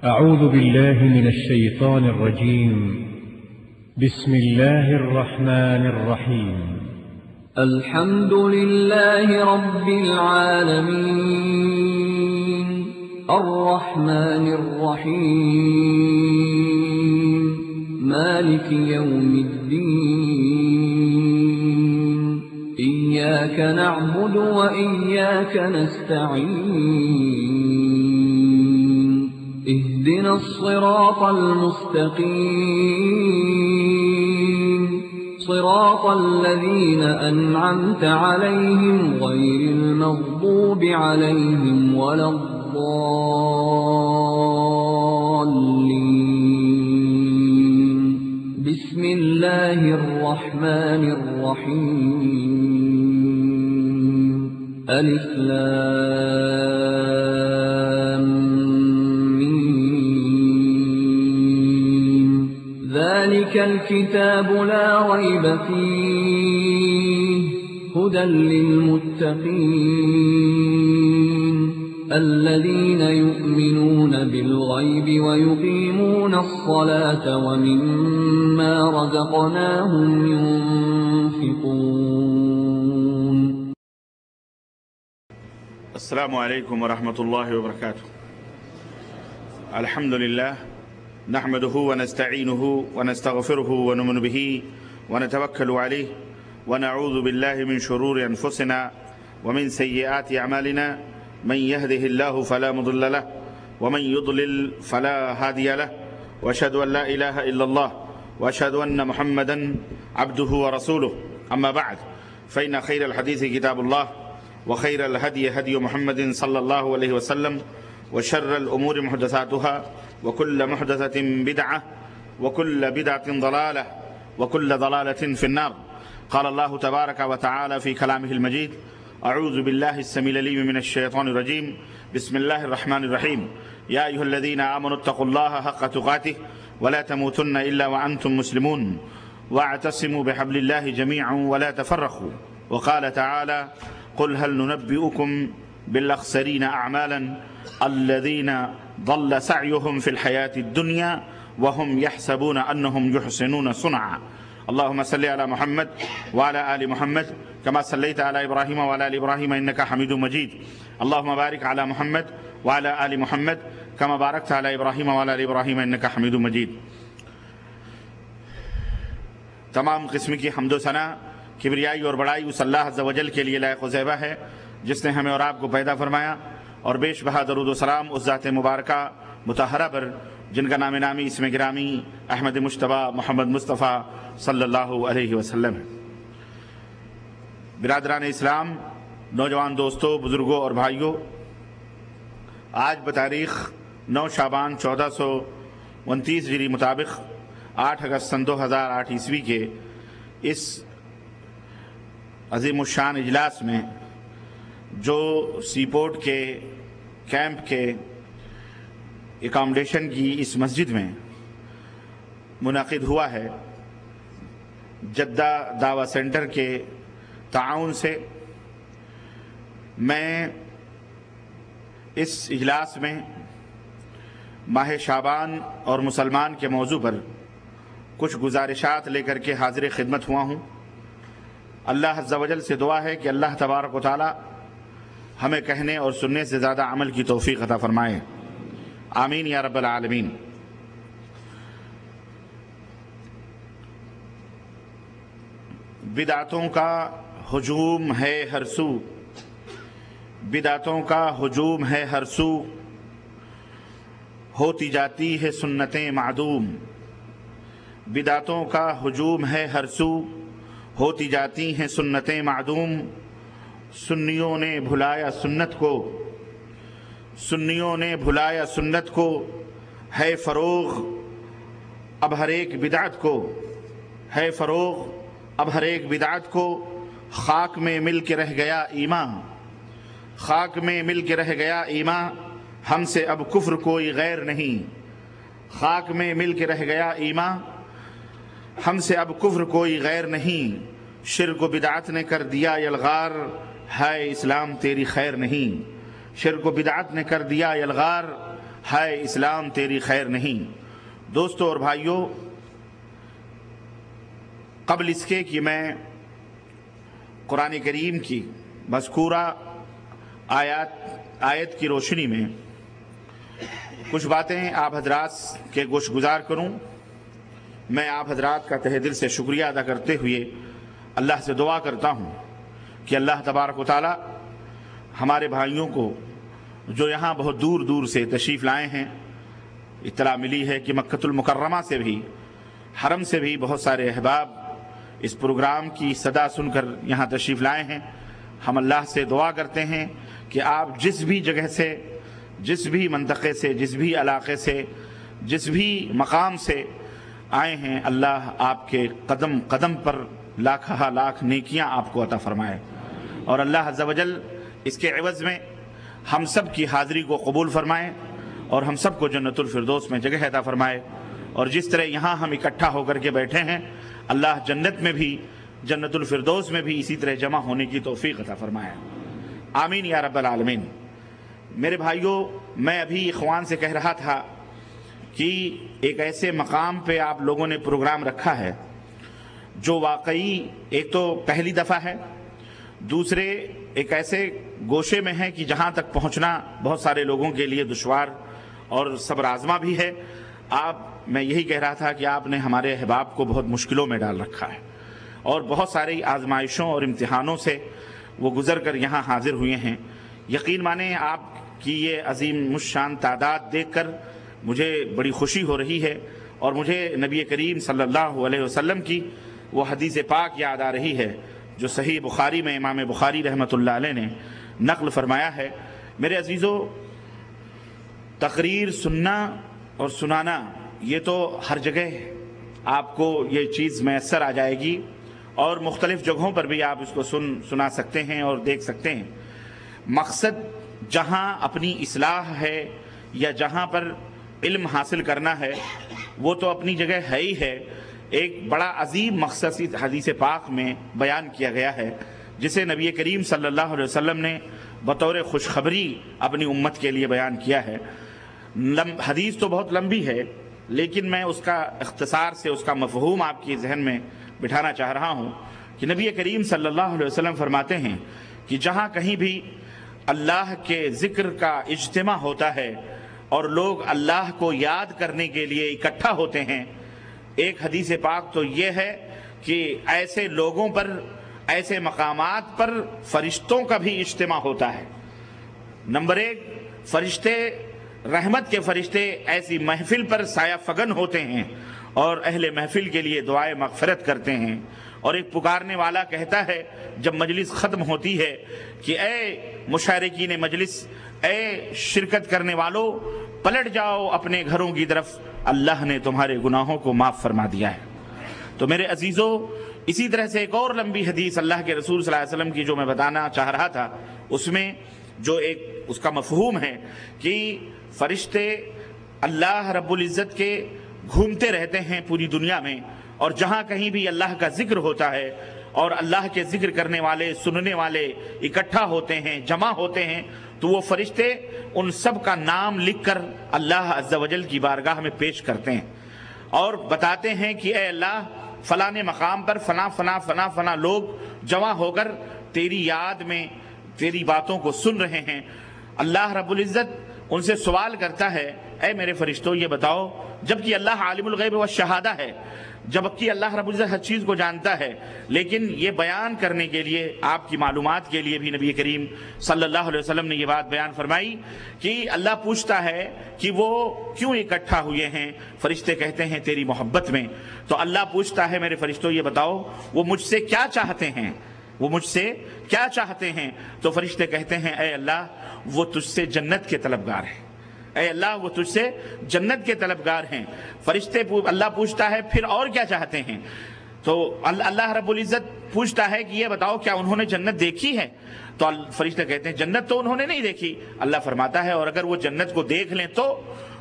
أعوذ بالله من الشيطان الرجيم. بسم الله الرحمن الرحيم. الحمد لله رب العالمين الرحمن الرحيم مالك يوم الدين إياك نعبد وإياك نستعين اهدنا الصراط المستقيم صراط الذين أنعمت عليهم غير المغضوب عليهم ولا الضالين. بسم الله الرحمن الرحيم. ألف لام ذلك الكتاب لا ريب فيه هدى للمتقين الذين يؤمنون بالغيب ويقيمون الصلاة ومما رزقناهم ينفقون. السلام عليكم ورحمة الله وبركاته. الحمد لله نحمده ونستعينه ونستغفره ونؤمن به ونتوكل عليه ونعوذ بالله من شرور أنفسنا ومن سيئات أعمالنا من يهده الله فلا مضل له ومن يضلل فلا هادي له وأشهد أن لا إله إلا الله وأشهد أن محمدا عبده ورسوله. أما بعد فإن خير الحديث كتاب الله وخير الهدي هدي محمد صلى الله عليه وسلم وشر الأمور محدثاتها وكل محدثة بدعة وكل بدعة ضلالة وكل ضلالة في النار. قال الله تبارك وتعالى في كلامه المجيد: أعوذ بالله السميع العليم من الشيطان الرجيم. بسم الله الرحمن الرحيم. يا أيها الذين آمنوا اتقوا الله حق تقاته ولا تموتن إلا وأنتم مسلمون واعتصموا بحبل الله جميعا ولا تفرقوا. وقال تعالى: قل هل ننبئكم بالأخسرين أعمالا الذين ضل سعيهم في الحياة الدنيا وهم يحسبون أنهم يحسنون صنعا. اللهم صل على محمد وعلى آل محمد كما صليت على إبراهيم وعلى آل إبراهيم إنك حميد مجيد. اللهم بارك على محمد وعلى آل محمد كما باركت على إبراهيم وعلى آل إبراهيم إنك حميد مجيد. تمام قسم کی حمد و ثنا کبریائی اور بڑائی اس اللہ عز و جل کے لیے لائق و زیبہ ہے جس نے ہمیں اور آپ کو پیدا فرمایا، اور بیش بہا درود و سلام اس ذات مبارکہ مطہرہ پر جن کا نام نامی اسم گرامی احمد مجتبی محمد مصطفیٰ صلی اللہ علیہ وسلم ہے۔ برادران اسلام، نوجوان دوستوں، بزرگوں اور بھائیوں، آج بتاریخ 9 شعبان 1429 ہجری مطابق 8 اگست سن 2008 عیسوی کے اس عظیم الشان اجلاس میں جو سی پورٹ کے کیمپ کے اکاموڈیشن کی اس مسجد میں منعقد ہوا ہے، جدہ دعویٰ سینٹر کے تعاون سے، میں اس اجلاس میں ماہ شعبان اور مسلمان کے موضوع پر کچھ گزارشات لے کر کے حاضر خدمت ہوا ہوں۔ اللہ عز و جل سے دعا ہے کہ اللہ تبارک و تعالی ہمیں کہنے اور سننے سے زیادہ عمل کی توفیق عطا فرمائے، آمین یا رب العالمین۔ بدعتوں کا ہجوم ہے ہر سو، بدعتوں کا ہجوم ہے ہر سو، ہوتی جاتی ہے سنتیں معدوم۔ بدعتوں کا ہجوم ہے ہر سو، ہوتی جاتی ہیں سنتیں معدوم۔ سنیوں نے بھلایا سنت کو، سنیوں نے بھلایا سنت کو، ہے فروغ اب ہر ایک بدعت کو، ہے فروغ اب ہر ایک بدعت کو۔ خاک میں مل کے رہ گیا ایمان، خاک میں مل کے رہ گیا ایمان، ہم سے اب کفر کوئی غیر نہیں۔ خاک میں مل کے رہ گیا ایمان، ہم سے اب کفر کوئی غیر نہیں۔ شرک و بدعت نے کر دیا یلغار، ہے اسلام تیری خیر نہیں۔ شرک و بدعت نے کر دیا یلغار، ہائے اسلام تیری خیر نہیں۔ دوستو اور بھائیوں، قبل اس کے کہ میں قرآن کریم کی مذکورہ آیت کی روشنی میں کچھ باتیں آپ حضرات کے گوش گزار کروں، میں آپ حضرات کا تہ دل سے شکریہ ادا کرتے ہوئے اللہ سے دعا کرتا ہوں کہ اللہ تبارک و تعالی ہمارے بھائیوں کو جو یہاں بہت دور دور سے تشریف لائے ہیں، اطلاع ملی ہے کہ مکۃ المکرمہ سے بھی، حرم سے بھی بہت سارے احباب اس پروگرام کی صدا سن کر یہاں تشریف لائے ہیں۔ ہم اللہ سے دعا کرتے ہیں کہ آپ جس بھی جگہ سے، جس بھی منطقے سے، جس بھی علاقے سے، جس بھی مقام سے آئے ہیں، اللہ آپ کے قدم قدم پر لاکھہ لاکھ نیکیاں آپ کو عطا فرمائے، اور اللہ عز و جل اس کے عوض میں ہم سب کی حاضری کو قبول فرمائے اور ہم سب کو جنت الفردوس میں جگہ عطا فرمائے۔ اور جس طرح یہاں ہم اکٹھا ہو کر کے بیٹھے ہیں، اللہ جنت میں بھی، جنت الفردوس میں بھی اسی طرح جمع ہونے کی توفیق عطا فرمائے، آمین یا رب العالمین۔ میرے بھائیوں، میں ابھی اخوان سے کہہ رہا تھا کہ ایک ایسے مقام پہ آپ لوگوں نے پروگرام رکھا ہے جو واقعی ایک تو پہلی دفعہ ہے، دوسرے ایک ایسے گوشے میں ہے کہ جہاں تک پہنچنا بہت سارے لوگوں کے لیے دشوار اور صبر آزما بھی ہے۔ میں یہی کہہ رہا تھا کہ آپ نے ہمارے احباب کو بہت مشکلوں میں ڈال رکھا ہے، اور بہت ساری آزمائشوں اور امتحانوں سے وہ گزر کر یہاں حاضر ہوئے ہیں۔ یقین مانیں، آپ کی یہ عظیم الشان تعداد دیکھ کر مجھے بڑی خوشی ہو رہی ہے، اور مجھے نبی کریم صلی اللہ علیہ وسلم کی وہ حدیث پاک یاد آ رہی ہے جو صحیح بخاری میں امام بخاری رحمۃ اللہ علیہ نے نقل فرمایا ہے۔ میرے عزیزو، تقریر سننا اور سنانا یہ تو ہر جگہ آپ کو یہ چیز میسر آ جائے گی، اور مختلف جگہوں پر بھی آپ اس کو سنا سکتے ہیں اور دیکھ سکتے ہیں۔ مقصد جہاں اپنی اصلاح ہے یا جہاں پر علم حاصل کرنا ہے وہ تو اپنی جگہ ہے ہی ہے، ایک بڑا عظیم مقصد اس حدیث پاک میں بیان کیا گیا ہے، جسے نبی کریم صلی اللہ علیہ وسلم نے بطور خوشخبری اپنی امت کے لیے بیان کیا ہے۔ حدیث تو بہت لمبی ہے، لیکن میں اس کا اختصار سے اس کا مفہوم آپ کے ذہن میں بٹھانا چاہ رہا ہوں کہ نبی کریم صلی اللہ علیہ وسلم فرماتے ہیں کہ جہاں کہیں بھی اللہ کے ذکر کا اجتماع ہوتا ہے اور لوگ اللہ کو یاد کرنے کے لیے اکٹھا ہوتے ہیں، ایک حدیث پاک تو یہ ہے کہ ایسے لوگوں پر، ایسے مقامات پر فرشتوں کا بھی اجتماع ہوتا ہے۔ نمبر ایک، فرشتے، رحمت کے فرشتے ایسی محفل پر سایہ فگن ہوتے ہیں اور اہل محفل کے لیے دعائے مغفرت کرتے ہیں، اور ایک پکارنے والا کہتا ہے جب مجلس ختم ہوتی ہے کہ اے مشارکین مجلس، اے شرکت کرنے والوں، پلٹ جاؤ اپنے گھروں کی طرف، اللہ نے تمہارے گناہوں کو معاف فرما دیا ہے۔ تو میرے عزیزو، اسی طرح سے ایک اور لمبی حدیث اللہ کے رسول صلی اللہ علیہ وسلم کی جو میں بتانا چاہ رہا تھا، اس میں جو ایک اس کا مفہوم ہے کہ فرشتے اللہ رب العزت کے گھومتے رہتے ہیں پوری دنیا میں، اور جہاں کہیں بھی اللہ کا ذکر ہوتا ہے اور اللہ کے ذکر کرنے والے، سننے والے اکٹھا ہوتے ہیں، جمع ہوتے ہیں، تو وہ فرشتے ان سب کا نام لکھ کر اللہ عز و جل کی بارگاہ میں پیش کرتے ہیں اور بتاتے ہیں کہ اے اللہ، فلاں مقام پر فلاں فلاں فلاں فلاں لوگ جمع ہو کر تیری یاد میں تیری باتوں کو سن رہے ہیں۔ اللہ رب العزت ان سے سوال کرتا ہے، اے میرے فرشتوں یہ بتاؤ، جبکہ اللہ عالم الغیب والشہادہ ہے، جبکہ اللہ رب العزت ہر چیز کو جانتا ہے، لیکن یہ بیان کرنے کے لیے، آپ کی معلومات کے لیے بھی نبی کریم صلی اللہ علیہ وسلم نے یہ بات بیان فرمائی کہ اللہ پوچھتا ہے کہ وہ کیوں اکٹھا ہوئے ہیں؟ فرشتے کہتے ہیں تیری محبت میں۔ تو اللہ پوچھتا ہے، میرے فرشتوں یہ بتاؤ وہ مجھ سے کیا چاہتے ہیں؟ وہ مجھ سے کیا چاہتے ہیں؟ تو فرشتے کہتے ہیں، اے اللہ، وہ تجھ سے جنت کے طلبگار ہیں، اے اللہ وہ تجھ سے جنت کے طلبگار ہیں۔ فرشتے اللہ پوچھتا ہے پھر اور کیا چاہتے ہیں؟ تو اللہ رب العزت پوچھتا ہے کہ یہ بتاؤ کیا انہوں نے جنت دیکھی ہے؟ تو فرشتے کہتے ہیں جنت تو انہوں نے نہیں دیکھی۔ اللہ فرماتا ہے اور اگر وہ جنت کو دیکھ لیں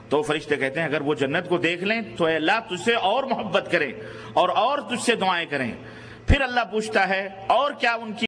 تو فرشتے کہتے ہیں اگر وہ جنت کو دیکھ لیں تو اے اللہ تجھ سے اور محبت کریں اور تجھ سے دعائیں کریں۔ پھر اللہ پوچھتا ہے اور کیا ان کی